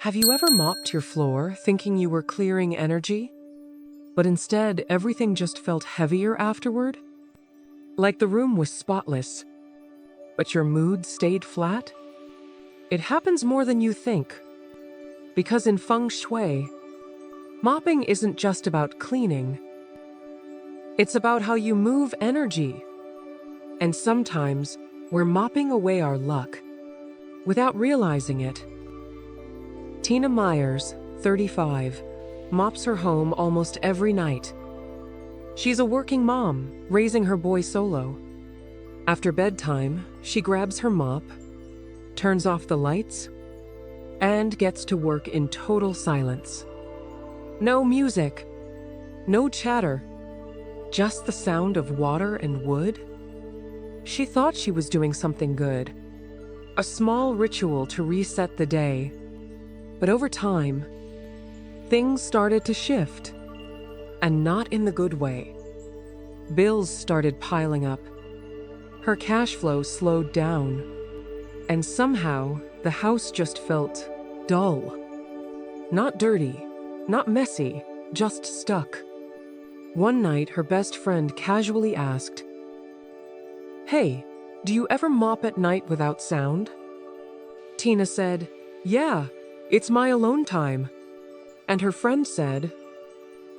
Have you ever mopped your floor thinking you were clearing energy, but instead everything just felt heavier afterward? Like the room was spotless, but your mood stayed flat? It happens more than you think. Because in Feng Shui, mopping isn't just about cleaning. It's about how you move energy. And sometimes we're mopping away our luck without realizing it. Tina Myers, 35, mops her home almost every night. She's a working mom, raising her boy solo. After bedtime, she grabs her mop, turns off the lights, and gets to work in total silence. No music, no chatter, just the sound of water and wood. She thought she was doing something good, a small ritual to reset the day. But over time, things started to shift, and not in the good way. Bills started piling up. Her cash flow slowed down, and somehow the house just felt dull. Not dirty, not messy, just stuck. One night, her best friend casually asked, "Hey, do you ever mop at night without sound?" Tina said, "Yeah, it's my alone time." And her friend said,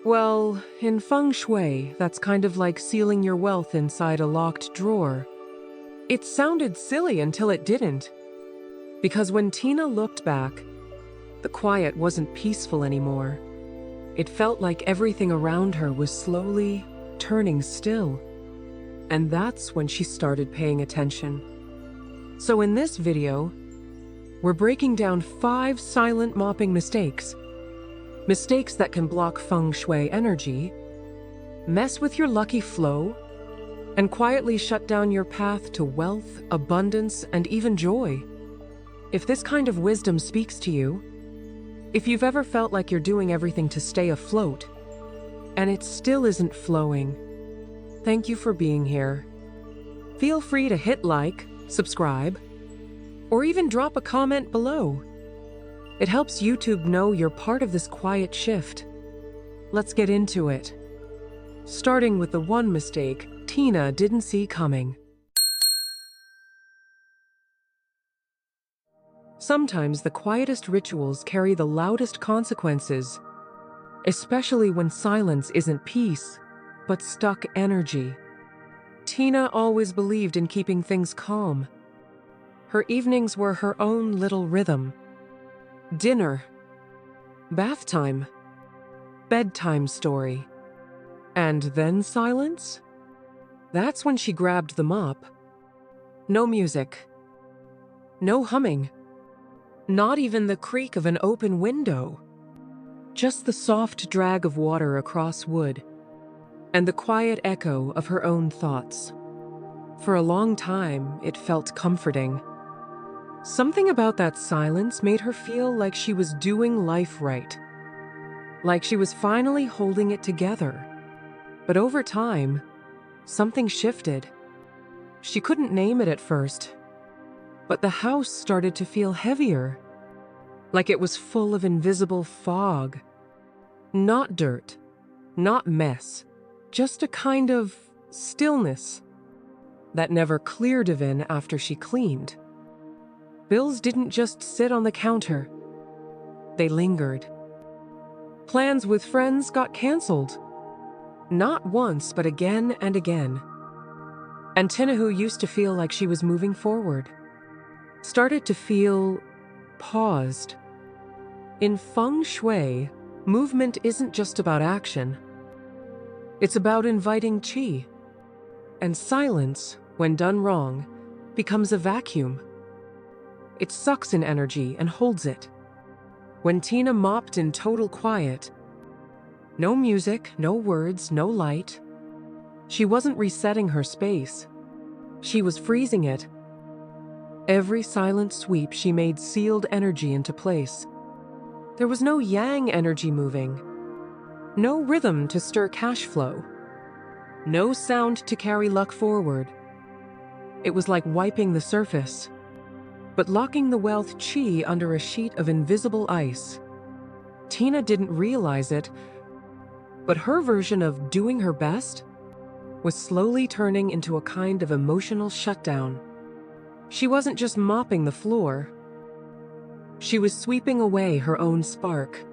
"Well, in Feng Shui, that's kind of like sealing your wealth inside a locked drawer." It sounded silly until it didn't. Because when Tina looked back, the quiet wasn't peaceful anymore. It felt like everything around her was slowly turning still. And that's when she started paying attention. So in this video, we're breaking down 5 silent mopping mistakes. Mistakes that can block Feng Shui energy, mess with your lucky flow, and quietly shut down your path to wealth, abundance, and even joy. If this kind of wisdom speaks to you, if you've ever felt like you're doing everything to stay afloat, and it still isn't flowing, thank you for being here. Feel free to hit like, subscribe, or even drop a comment below. It helps YouTube know you're part of this quiet shift. Let's get into it. Starting with the one mistake Tina didn't see coming. Sometimes the quietest rituals carry the loudest consequences, especially when silence isn't peace, but stuck energy. Tina always believed in keeping things calm. Her evenings were her own little rhythm. Dinner, bath time, bedtime story, and then silence? That's when she grabbed the mop. No music, no humming, not even the creak of an open window. Just the soft drag of water across wood, and the quiet echo of her own thoughts. For a long time, it felt comforting. Something about that silence made her feel like she was doing life right, like she was finally holding it together. But over time, something shifted. She couldn't name it at first, but the house started to feel heavier, like it was full of invisible fog. Not dirt, not mess, just a kind of stillness that never cleared even after she cleaned. Bills didn't just sit on the counter. They lingered. Plans with friends got canceled. Not once, but again and again. And Tina, who used to feel like she was moving forward, started to feel paused. In Feng Shui, movement isn't just about action. It's about inviting qi. And silence, when done wrong, becomes a vacuum. It sucks in energy and holds it. When Tina mopped in total quiet, no music, no words, no light, she wasn't resetting her space. She was freezing it. Every silent sweep she made sealed energy into place. There was no yang energy moving, no rhythm to stir cash flow, no sound to carry luck forward. It was like wiping the surface, but locking the wealth chi under a sheet of invisible ice. Tina didn't realize it, but her version of doing her best was slowly turning into a kind of emotional shutdown. She wasn't just mopping the floor. She was sweeping away her own spark.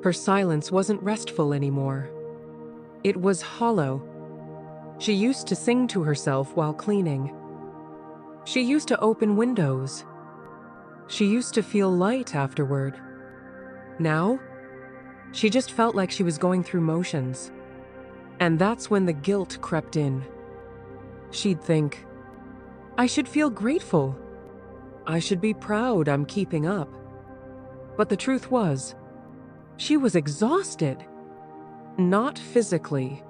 Her silence wasn't restful anymore. It was hollow. She used to sing to herself while cleaning. She used to open windows. She used to feel light afterward. Now, she just felt like she was going through motions. And that's when the guilt crept in. She'd think, I should feel grateful. I should be proud I'm keeping up. But the truth was, she was exhausted. Not physically,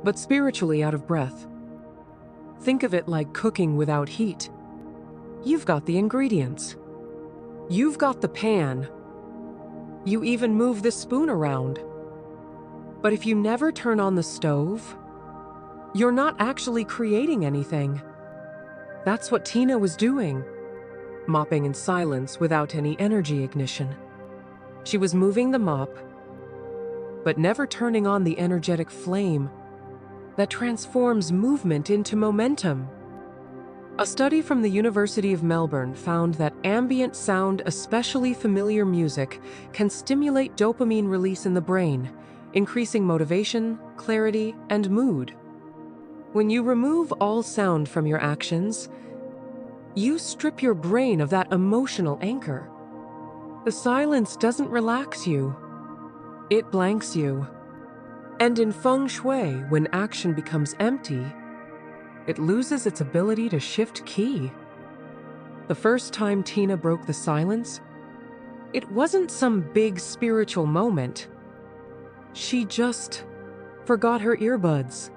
but spiritually out of breath. Think of it like cooking without heat. You've got the ingredients. You've got the pan. You even move the spoon around. But if you never turn on the stove, you're not actually creating anything. That's what Tina was doing, mopping in silence without any energy ignition. She was moving the mop, but never turning on the energetic flame that transforms movement into momentum. A study from the University of Melbourne found that ambient sound, especially familiar music, can stimulate dopamine release in the brain, increasing motivation, clarity, and mood. When you remove all sound from your actions, you strip your brain of that emotional anchor. The silence doesn't relax you. It blanks you. And in Feng Shui, when action becomes empty, it loses its ability to shift key. The first time Tina broke the silence, it wasn't some big spiritual moment. She just forgot her earbuds.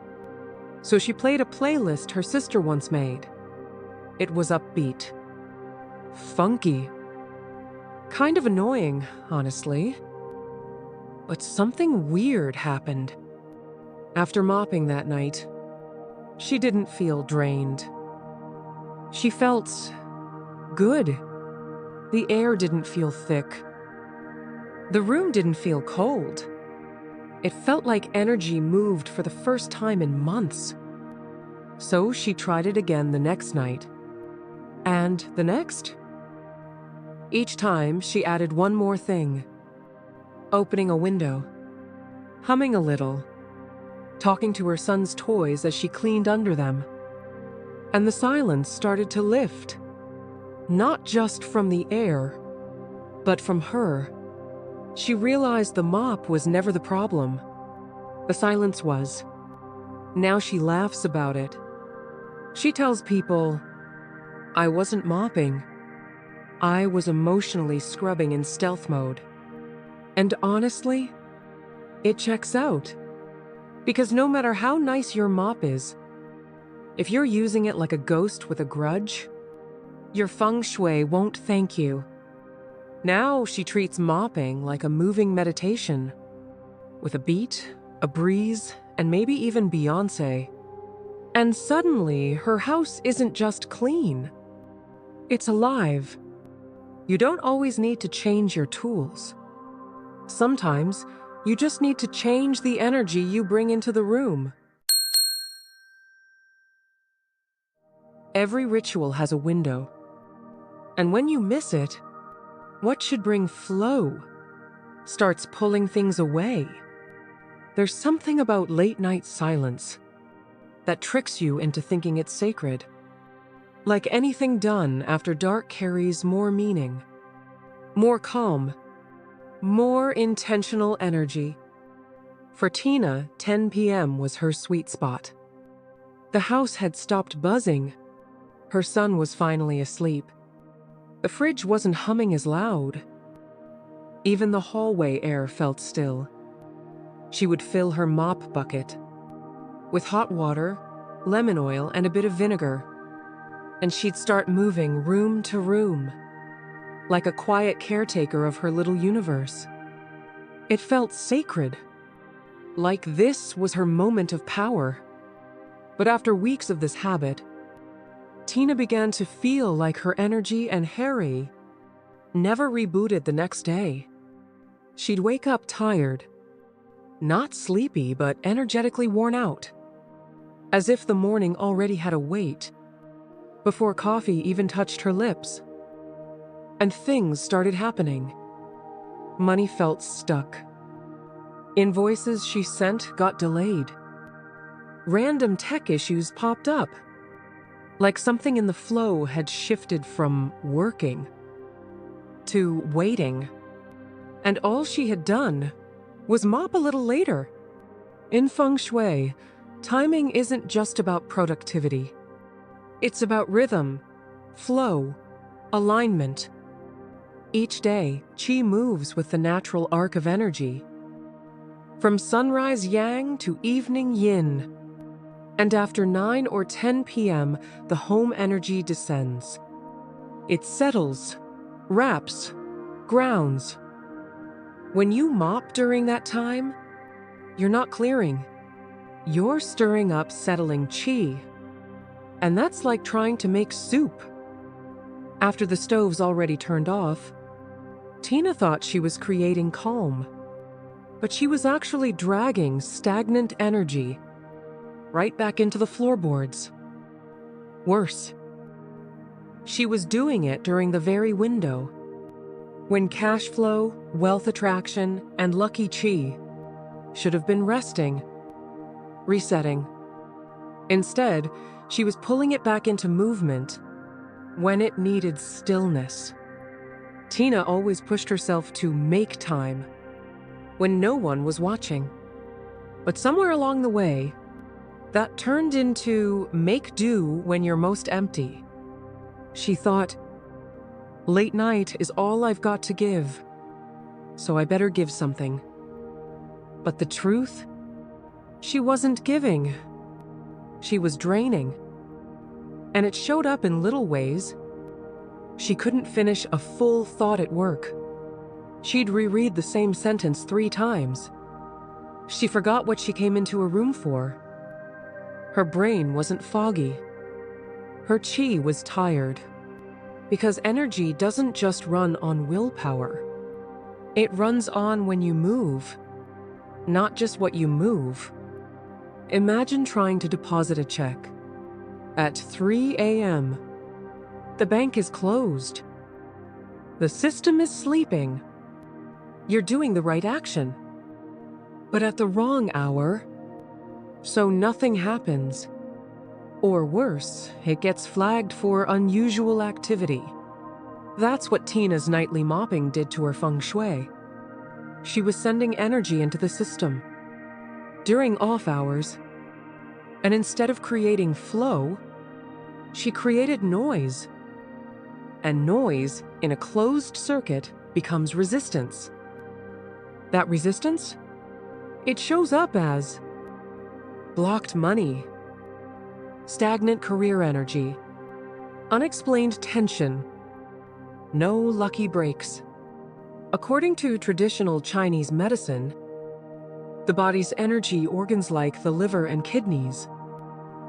So she played a playlist her sister once made. It was upbeat, funky, kind of annoying, honestly. But something weird happened. After mopping that night, she didn't feel drained. She felt good. The air didn't feel thick. The room didn't feel cold. It felt like energy moved for the first time in months. So she tried it again the next night. And the next. Each time, she added one more thing. Opening a window, humming a little, talking to her son's toys as she cleaned under them. And the silence started to lift. Not just from the air, but from her. She realized the mop was never the problem. The silence was. Now she laughs about it. She tells people, I wasn't mopping. I was emotionally scrubbing in stealth mode. And honestly, it checks out. Because no matter how nice your mop is, if you're using it like a ghost with a grudge, your Feng Shui won't thank you. Now she treats mopping like a moving meditation, with a beat, a breeze, and maybe even Beyoncé. And suddenly, her house isn't just clean. It's alive. You don't always need to change your tools. Sometimes, you just need to change the energy you bring into the room. Every ritual has a window. And when you miss it, what should bring flow starts pulling things away. There's something about late-night silence that tricks you into thinking it's sacred. Like anything done after dark carries more meaning, more calm, more intentional energy. For Tina, 10 p.m. was her sweet spot. The house had stopped buzzing. Her son was finally asleep. The fridge wasn't humming as loud. Even the hallway air felt still. She would fill her mop bucket with hot water, lemon oil, and a bit of vinegar. And she'd start moving room to room, like a quiet caretaker of her little universe. It felt sacred, like this was her moment of power. But after weeks of this habit, Tina began to feel like her energy and Harry never rebooted the next day. She'd wake up tired, not sleepy, but energetically worn out, as if the morning already had a weight before coffee even touched her lips. And things started happening. Money felt stuck. Invoices she sent got delayed. Random tech issues popped up, like something in the flow had shifted from working to waiting. And all she had done was mop a little later. In Feng Shui, timing isn't just about productivity. It's about rhythm, flow, alignment. Each day, qi moves with the natural arc of energy, from sunrise yang to evening yin. And after 9 or 10 p.m., the home energy descends. It settles, wraps, grounds. When you mop during that time, you're not clearing. You're stirring up settling qi. And that's like trying to make soup. After the stove's already turned off, Tina thought she was creating calm. But she was actually dragging stagnant energy right back into the floorboards. Worse, she was doing it during the very window when cash flow, wealth attraction, and lucky qi should have been resting, resetting. Instead, she was pulling it back into movement when it needed stillness. Tina always pushed herself to make time when no one was watching. But somewhere along the way, that turned into make do when you're most empty. She thought, late night is all I've got to give, so I better give something. But the truth? She wasn't giving. She was draining. And it showed up in little ways. She couldn't finish a full thought at work. She'd reread the same sentence 3 times. She forgot what she came into a room for. Her brain wasn't foggy. Her qi was tired. Because energy doesn't just run on willpower. It runs on when you move, not just what you move. Imagine trying to deposit a check at 3 a.m. The bank is closed. The system is sleeping. You're doing the right action, but at the wrong hour, so nothing happens. Or worse, it gets flagged for unusual activity. That's what Tina's nightly mopping did to her Feng Shui. She was sending energy into the system during off hours, and instead of creating flow, she created noise. And noise in a closed circuit becomes resistance. That resistance? It shows up as blocked money, stagnant career energy, unexplained tension, no lucky breaks. According to traditional Chinese medicine, the body's energy organs like the liver and kidneys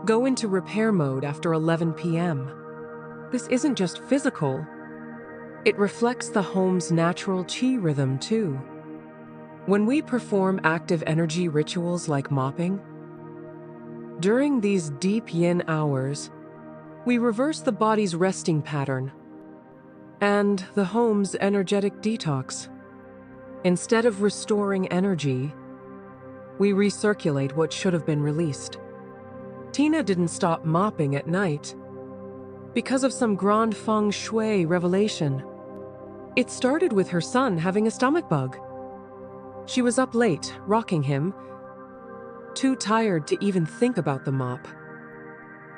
go into repair mode after 11 p.m. This isn't just physical. It reflects the home's natural qi rhythm too. When we perform active energy rituals like mopping, during these deep yin hours, we reverse the body's resting pattern and the home's energetic detox. Instead of restoring energy, we recirculate what should have been released. Tina didn't stop mopping at night because of some grand Feng Shui revelation. It started with her son having a stomach bug. She was up late, rocking him, too tired to even think about the mop.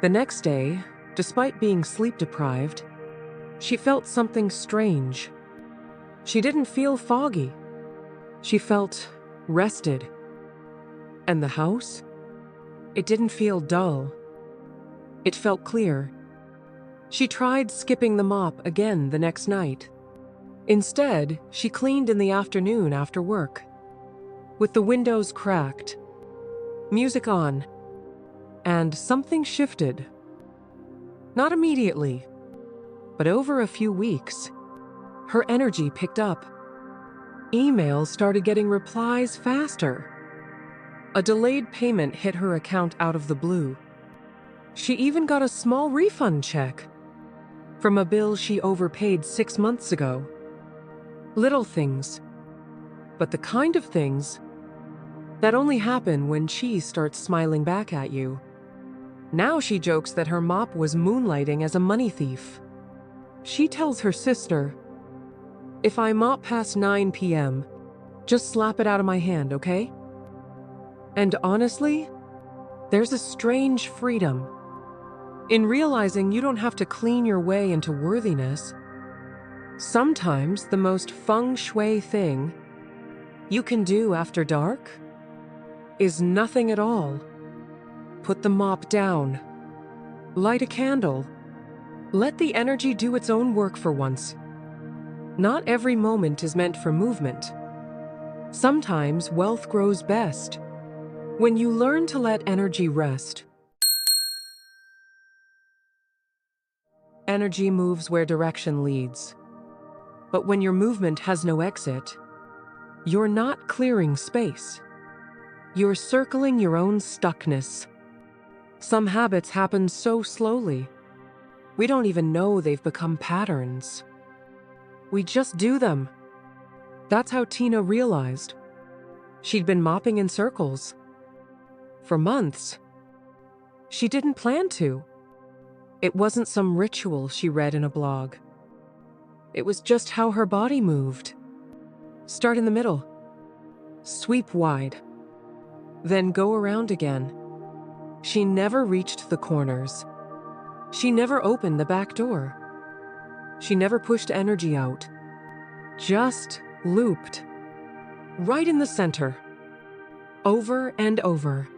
The next day, despite being sleep-deprived, she felt something strange. She didn't feel foggy. She felt rested. And the house? It didn't feel dull. It felt clear. She tried skipping the mop again the next night. Instead, she cleaned in the afternoon after work, with the windows cracked, music on, and something shifted. Not immediately, but over a few weeks, her energy picked up. Emails started getting replies faster. A delayed payment hit her account out of the blue. She even got a small refund check from a bill she overpaid 6 months ago. Little things, but the kind of things that only happen when she starts smiling back at you. Now she jokes that her mop was moonlighting as a money thief. She tells her sister, "If I mop past 9 p.m., just slap it out of my hand, okay?" And honestly, there's a strange freedom in realizing you don't have to clean your way into worthiness. Sometimes the most Feng Shui thing you can do after dark is nothing at all. Put the mop down. Light a candle. Let the energy do its own work for once. Not every moment is meant for movement. Sometimes wealth grows best when you learn to let energy rest. Energy moves where direction leads. But when your movement has no exit, you're not clearing space. You're circling your own stuckness. Some habits happen so slowly, we don't even know they've become patterns. We just do them. That's how Tina realized. She'd been mopping in circles for months. She didn't plan to. It wasn't some ritual she read in a blog. It was just how her body moved. Start in the middle. Sweep wide. Then go around again. She never reached the corners. She never opened the back door. She never pushed energy out. Just looped. Right in the center. Over and over.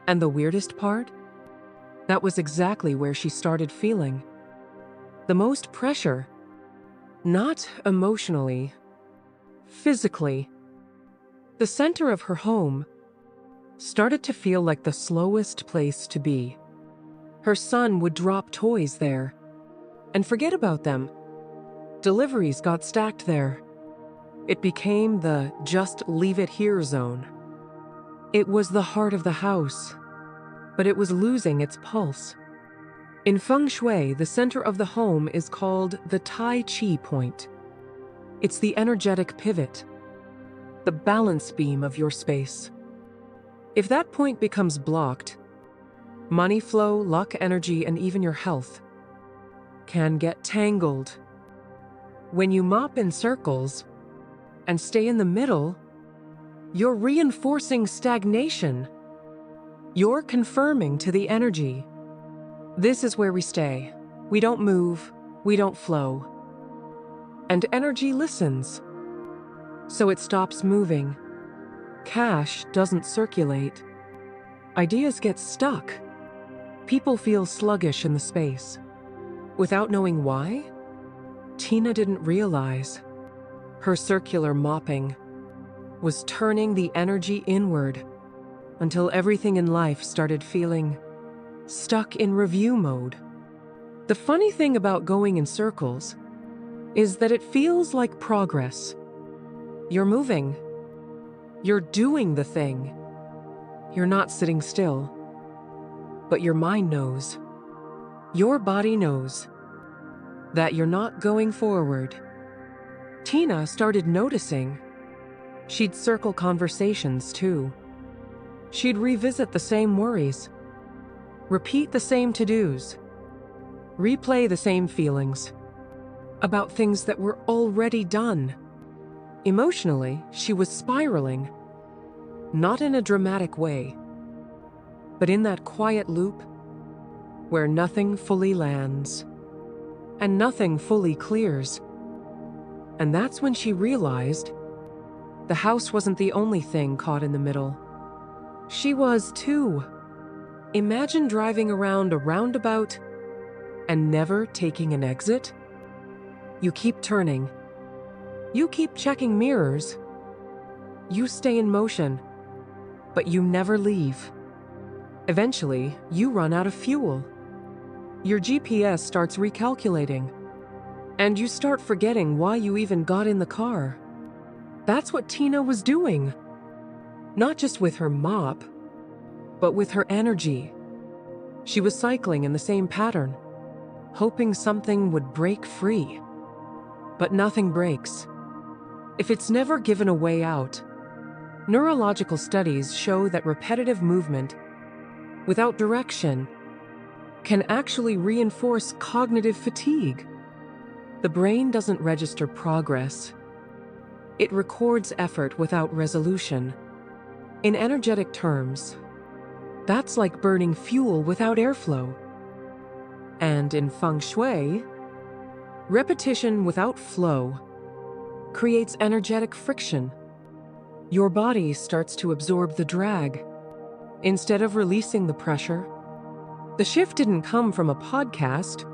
And the weirdest part? That was exactly where she started feeling the most pressure. Not emotionally, physically. The center of her home started to feel like the slowest place to be. Her son would drop toys there and forget about them. Deliveries got stacked there. It became the just leave it here zone. It was the heart of the house, but it was losing its pulse. In Feng Shui, the center of the home is called the Tai Chi point. It's the energetic pivot, the balance beam of your space. If that point becomes blocked, money flow, luck, energy, and even your health can get tangled. When you mop in circles and stay in the middle, you're reinforcing stagnation. You're confirming to the energy. This is where we stay. We don't move, we don't flow. And energy listens. So it stops moving. Cash doesn't circulate. Ideas get stuck. People feel sluggish in the space. Without knowing why, Tina didn't realize her circular mopping was turning the energy inward until everything in life started feeling stuck in review mode. The funny thing about going in circles is that it feels like progress. You're moving. You're doing the thing. You're not sitting still. But your mind knows. Your body knows that you're not going forward. Tina started noticing. She'd circle conversations too. She'd revisit the same worries. Repeat the same to-dos. Replay the same feelings about things that were already done. Emotionally, she was spiraling. Not in a dramatic way, but in that quiet loop where nothing fully lands and nothing fully clears. And that's when she realized the house wasn't the only thing caught in the middle. She was too. Imagine driving around a roundabout and never taking an exit. You keep turning. You keep checking mirrors. You stay in motion, but you never leave. Eventually, you run out of fuel. Your GPS starts recalculating, and you start forgetting why you even got in the car. That's what Tina was doing. Not just with her mop, but with her energy. She was cycling in the same pattern, hoping something would break free. But nothing breaks if it's never given a way out. Neurological studies show that repetitive movement without direction can actually reinforce cognitive fatigue. The brain doesn't register progress. It records effort without resolution. In energetic terms, that's like burning fuel without airflow. And in Feng Shui, repetition without flow creates energetic friction. Your body starts to absorb the drag instead of releasing the pressure. The shift didn't come from a podcast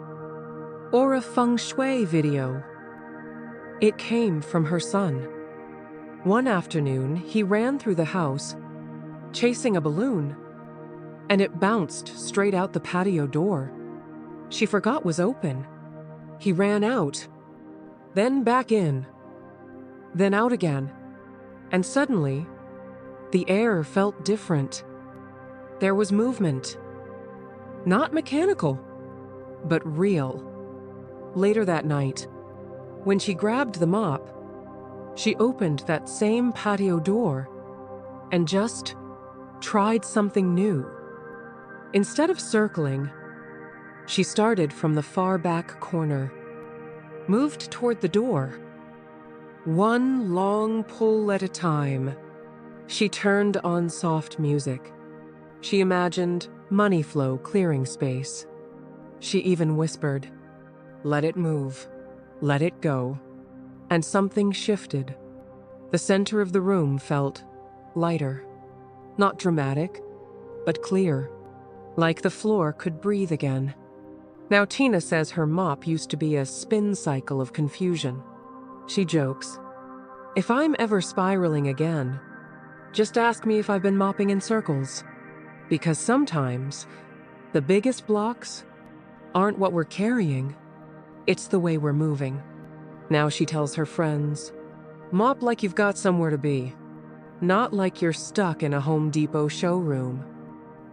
or a Feng Shui video. It came from her son. One afternoon, he ran through the house, chasing a balloon, and it bounced straight out the patio door. She forgot was open. He ran out, then back in, then out again, and suddenly, the air felt different. There was movement. Not mechanical, but real. Later that night, when she grabbed the mop, she opened that same patio door and just tried something new. Instead of circling, she started from the far back corner, moved toward the door. One long pull at a time, she turned on soft music. She imagined money flow clearing space. She even whispered, "Let it move, let it go." And something shifted. The center of the room felt lighter. Not dramatic, but clear. Like the floor could breathe again. Now Tina says her mop used to be a spin cycle of confusion. She jokes, "If I'm ever spiraling again, just ask me if I've been mopping in circles." Because sometimes, the biggest blocks aren't what we're carrying, it's the way we're moving. Now she tells her friends, "Mop like you've got somewhere to be, not like you're stuck in a Home Depot showroom."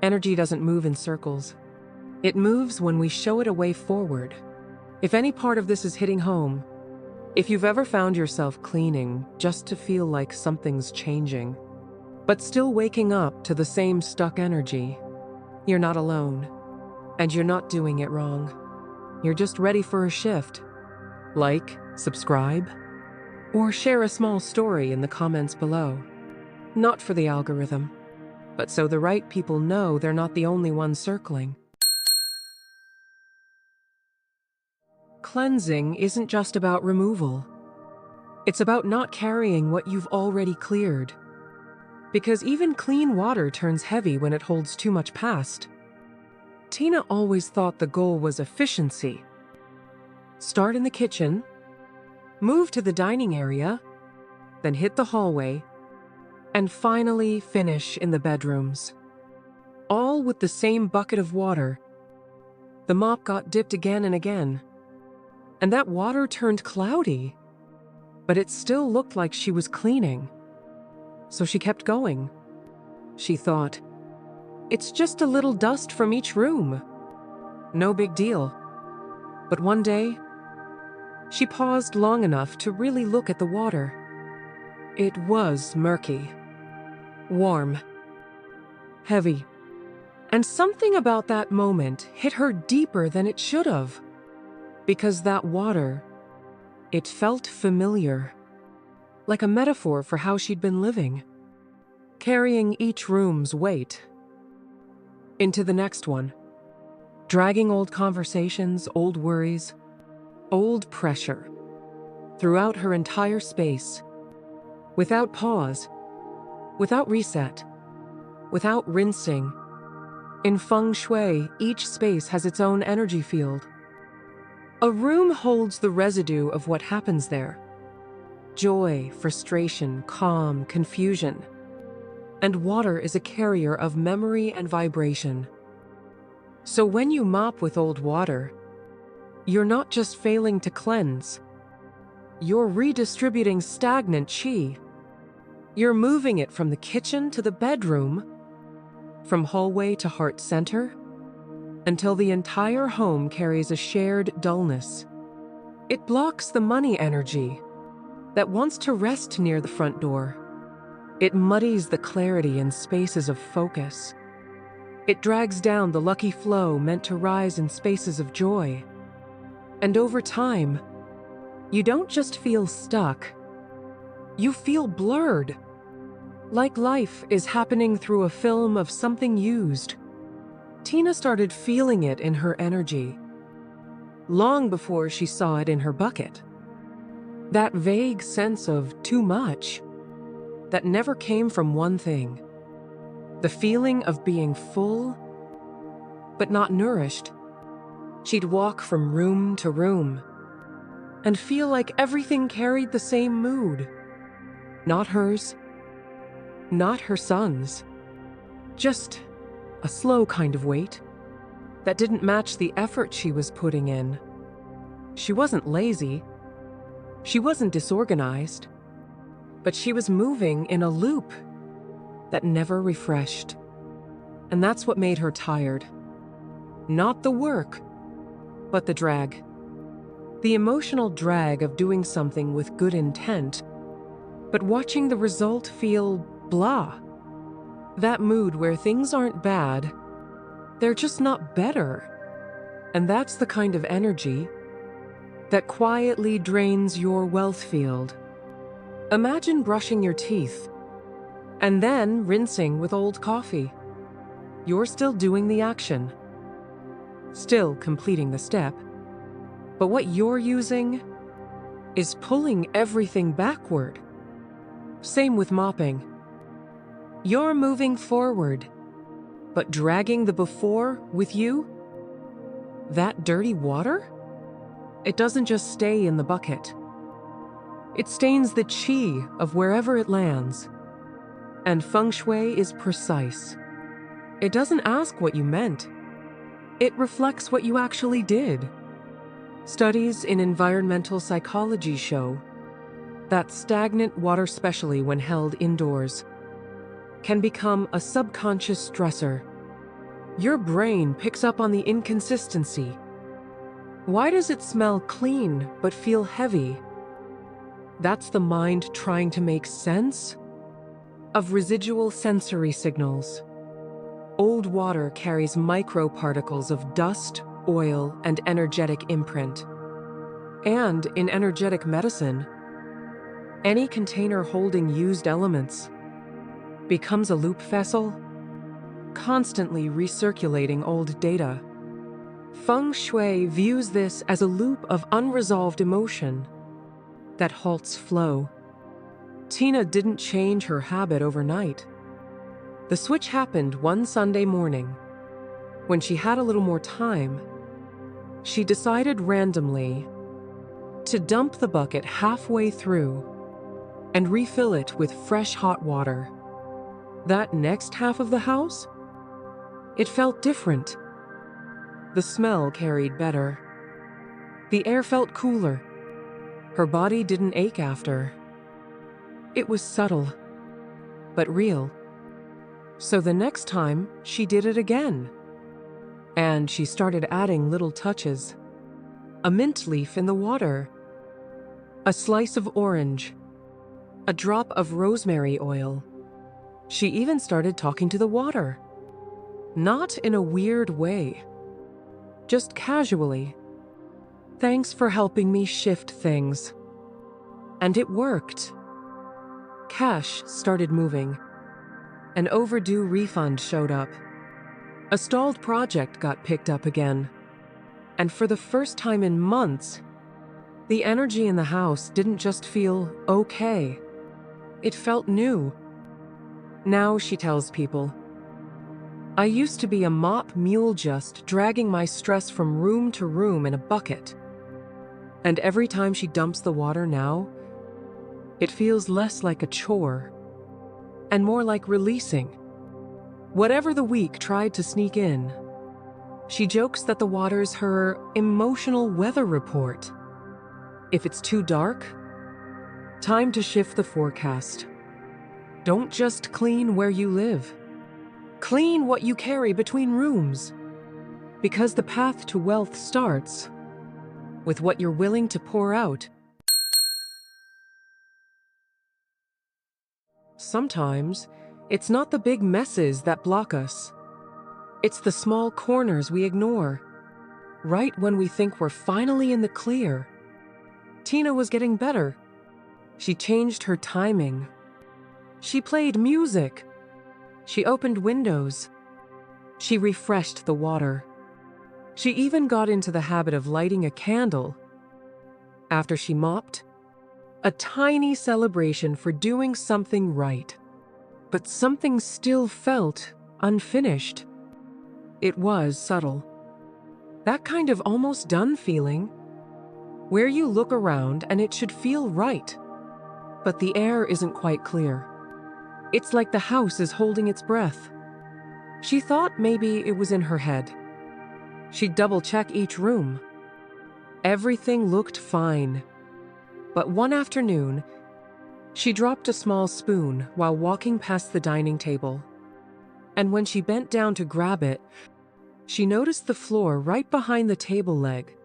Energy doesn't move in circles. It moves when we show it a way forward. If any part of this is hitting home, if you've ever found yourself cleaning just to feel like something's changing, but still waking up to the same stuck energy, you're not alone. And you're not doing it wrong. You're just ready for a shift. Like, subscribe, or share a small story in the comments below. Not for the algorithm, but so the right people know they're not the only ones circling. Cleansing isn't just about removal. It's about not carrying what you've already cleared. Because even clean water turns heavy when it holds too much past. Tina always thought the goal was efficiency. Start in the kitchen, move to the dining area, then hit the hallway, and finally finish in the bedrooms. All with the same bucket of water. The mop got dipped again and again, and that water turned cloudy, but it still looked like she was cleaning. So she kept going. She thought, "It's just a little dust from each room. No big deal." But one day, she paused long enough to really look at the water. It was murky, warm, heavy. And something about that moment hit her deeper than it should have. Because that water, it felt familiar. Like a metaphor for how she'd been living. Carrying each room's weight into the next one. Dragging old conversations, old worries, old pressure throughout her entire space. Without pause, without reset, without rinsing. In Feng Shui, each space has its own energy field. A room holds the residue of what happens there. Joy, frustration, calm, confusion. And water is a carrier of memory and vibration. So when you mop with old water, you're not just failing to cleanse. You're redistributing stagnant qi. You're moving it from the kitchen to the bedroom, from hallway to heart center, until the entire home carries a shared dullness. It blocks the money energy that wants to rest near the front door. It muddies the clarity in spaces of focus. It drags down the lucky flow meant to rise in spaces of joy. And over time, you don't just feel stuck, you feel blurred. Like life is happening through a film of something used. Tina started feeling it in her energy, long before she saw it in her bucket. That vague sense of too much that never came from one thing. The feeling of being full, but not nourished. She'd walk from room to room and feel like everything carried the same mood. Not hers, not her son's. Just a slow kind of weight that didn't match the effort she was putting in. She wasn't lazy. She wasn't disorganized. But she was moving in a loop that never refreshed. And that's what made her tired. Not the work, but the drag. The emotional drag of doing something with good intent, but watching the result feel blah. That mood where things aren't bad, they're just not better. And that's the kind of energy that quietly drains your wealth field. Imagine brushing your teeth and then rinsing with old coffee. You're still doing the action, still completing the step, but what you're using is pulling everything backward. Same with mopping. You're moving forward, but dragging the before with you. That dirty water? It doesn't just stay in the bucket. It stains the qi of wherever it lands. And Feng Shui is precise. It doesn't ask what you meant. It reflects what you actually did. Studies in environmental psychology show that stagnant water, especially when held indoors, can become a subconscious stressor. Your brain picks up on the inconsistency. Why does it smell clean but feel heavy? That's the mind trying to make sense of residual sensory signals. Old water carries microparticles of dust, oil, and energetic imprint. And in energetic medicine, any container holding used elements becomes a loop vessel, constantly recirculating old data. Feng Shui views this as a loop of unresolved emotion that halts flow. Tina didn't change her habit overnight. The switch happened one Sunday morning. When she had a little more time, she decided randomly to dump the bucket halfway through and refill it with fresh hot water. That next half of the house, it felt different. The smell carried better. The air felt cooler. Her body didn't ache after. It was subtle, but real. So the next time, she did it again. And she started adding little touches. A mint leaf in the water, a slice of orange, a drop of rosemary oil. She even started talking to the water. Not in a weird way, just casually. Thanks for helping me shift things. And it worked. Cash started moving. An overdue refund showed up. A stalled project got picked up again. And for the first time in months, the energy in the house didn't just feel okay. It felt new. Now she tells people, I used to be a mop mule, just dragging my stress from room to room in a bucket. And every time she dumps the water now, it feels less like a chore and more like releasing. Whatever the week tried to sneak in, She jokes that the water's her emotional weather report. If it's too dark, time to shift the forecast. Don't just clean where you live. Clean what you carry between rooms. Because the path to wealth starts with what you're willing to pour out. Sometimes, it's not the big messes that block us. It's the small corners we ignore. Right when we think we're finally in the clear. Tina was getting better. She changed her timing. She played music. She opened windows. She refreshed the water. She even got into the habit of lighting a candle. After she mopped, a tiny celebration for doing something right. But something still felt unfinished. It was subtle. That kind of almost done feeling, where you look around and it should feel right, but the air isn't quite clear. It's like the house is holding its breath. She thought maybe it was in her head. She'd double-check each room. Everything looked fine. But one afternoon, she dropped a small spoon while walking past the dining table. And when she bent down to grab it, she noticed the floor right behind the table leg.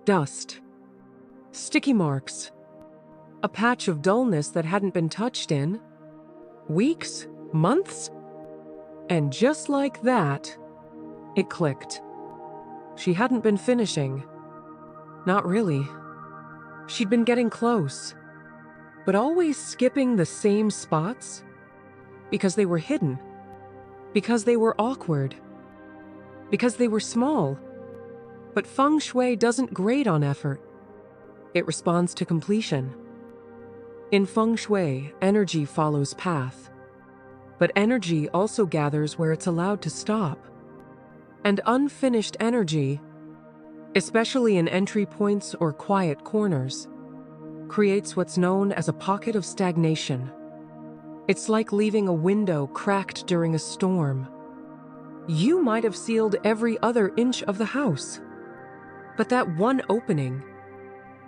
Dust. Sticky marks. A patch of dullness that hadn't been touched in weeks, months. And just like that, it clicked. She hadn't been finishing. Not really. She'd been getting close, but always skipping the same spots because they were hidden, because they were awkward, because they were small. But Feng Shui doesn't grade on effort. It responds to completion. In Feng Shui, energy follows path, but energy also gathers where it's allowed to stop. And unfinished energy, especially in entry points or quiet corners, creates what's known as a pocket of stagnation. It's like leaving a window cracked during a storm. You might have sealed every other inch of the house, but that one opening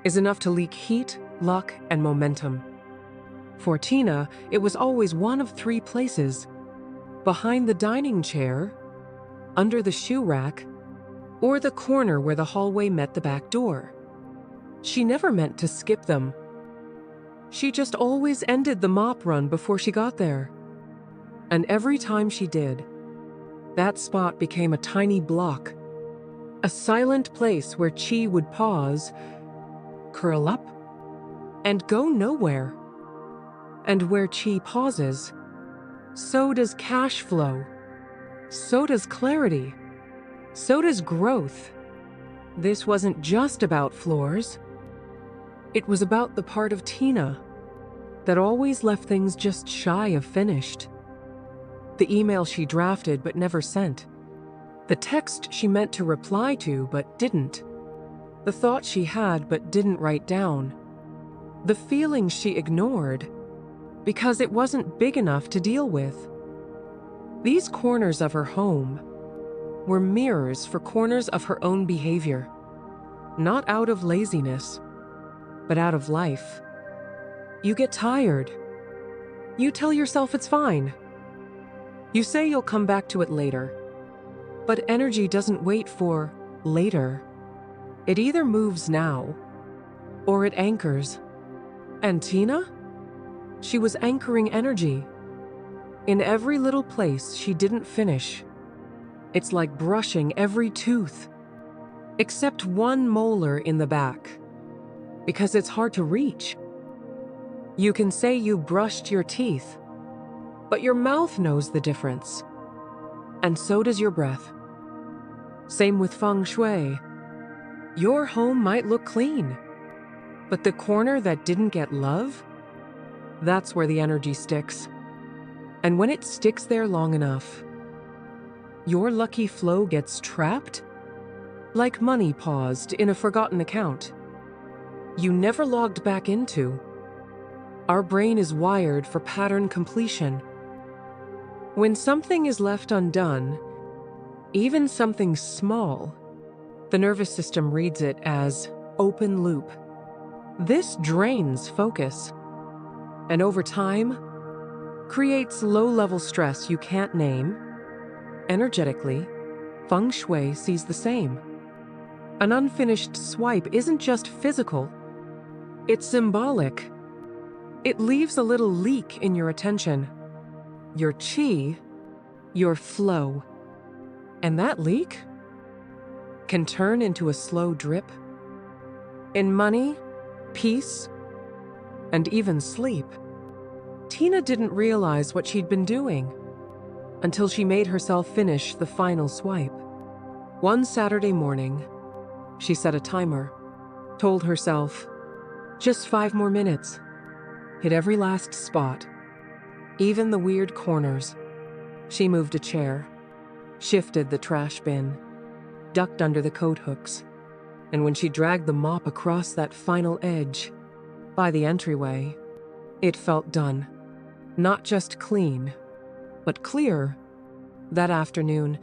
is enough to leak heat, luck, and momentum. For Tina, it was always one of three places: behind the dining chair, under the shoe rack, or the corner where the hallway met the back door. She never meant to skip them. She just always ended the mop run before she got there. And every time she did, that spot became a tiny block, a silent place where Chi would pause, curl up, and go nowhere. And where Chi pauses, so does cash flow. So does clarity. So does growth. This wasn't just about floors. It was about the part of Tina that always left things just shy of finished. The email she drafted but never sent. The text she meant to reply to but didn't. The thought she had but didn't write down. The feelings she ignored because it wasn't big enough to deal with. These corners of her home were mirrors for corners of her own behavior. Not out of laziness, but out of life. You get tired. You tell yourself it's fine. You say you'll come back to it later. But energy doesn't wait for later. It either moves now, or it anchors. And Tina? She was anchoring energy. In every little place she didn't finish. It's like brushing every tooth, except one molar in the back, because it's hard to reach. You can say you brushed your teeth, but your mouth knows the difference. And so does your breath. Same with Feng Shui. Your home might look clean, but the corner that didn't get love, that's where the energy sticks. And when it sticks there long enough, your lucky flow gets trapped, like money paused in a forgotten account you never logged back into. Our brain is wired for pattern completion. When something is left undone, Even something small, the nervous system reads it as open loop. This drains focus, and over time, creates low-level stress you can't name. Energetically, Feng Shui sees the same. An unfinished swipe isn't just physical, it's symbolic. It leaves a little leak in your attention, your qi, your flow. And that leak can turn into a slow drip in money, peace, and even sleep. Tina didn't realize what she'd been doing until she made herself finish the final swipe. One Saturday morning, she set a timer, told herself, just 5 more minutes. Hit every last spot, even the weird corners. She moved a chair, shifted the trash bin, ducked under the coat hooks, and when she dragged the mop across that final edge, by the entryway, it felt done. Not just clean, but clear. That afternoon,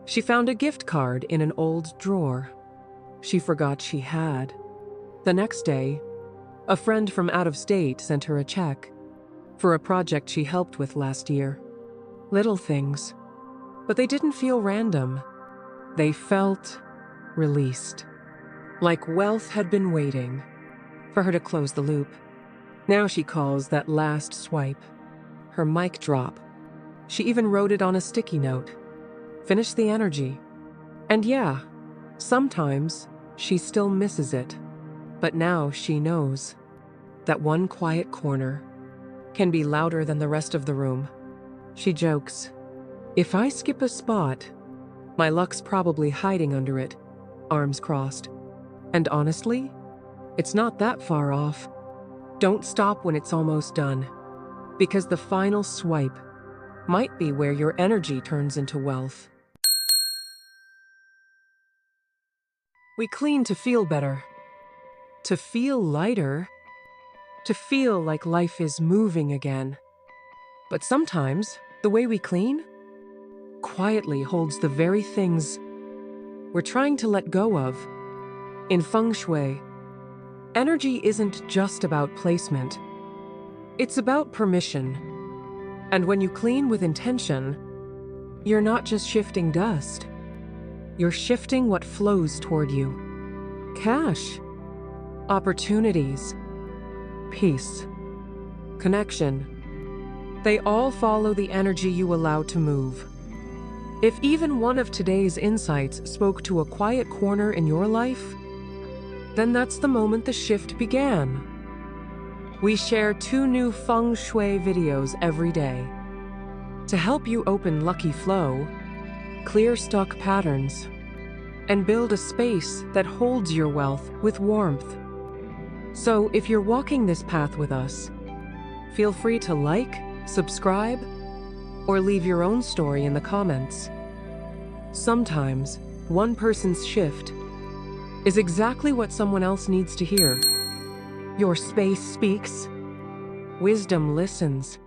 she found a gift card in an old drawer she forgot she had. The next day, a friend from out of state sent her a check for a project she helped with last year. Little things, but they didn't feel random. They felt released, like wealth had been waiting for her to close the loop. Now she calls that last swipe her mic drop. She even wrote it on a sticky note. Finish the energy. And yeah, sometimes she still misses it. But now she knows that one quiet corner can be louder than the rest of the room. She jokes, if I skip a spot, my luck's probably hiding under it, arms crossed. And honestly, it's not that far off. Don't stop when it's almost done, because the final swipe might be where your energy turns into wealth. We clean to feel better, to feel lighter, to feel like life is moving again. But sometimes, the way we clean quietly holds the very things we're trying to let go of. In Feng Shui, energy isn't just about placement. It's about permission. And when you clean with intention, you're not just shifting dust. You're shifting what flows toward you. Cash, opportunities, peace, connection. They all follow the energy you allow to move. If even one of today's insights spoke to a quiet corner in your life, then that's the moment the shift began. We share 2 new Feng Shui videos every day to help you open lucky flow, clear stuck patterns, and build a space that holds your wealth with warmth. So if you're walking this path with us, feel free to like, subscribe, or leave your own story in the comments. Sometimes, one person's shift is exactly what someone else needs to hear. Your space speaks, wisdom listens,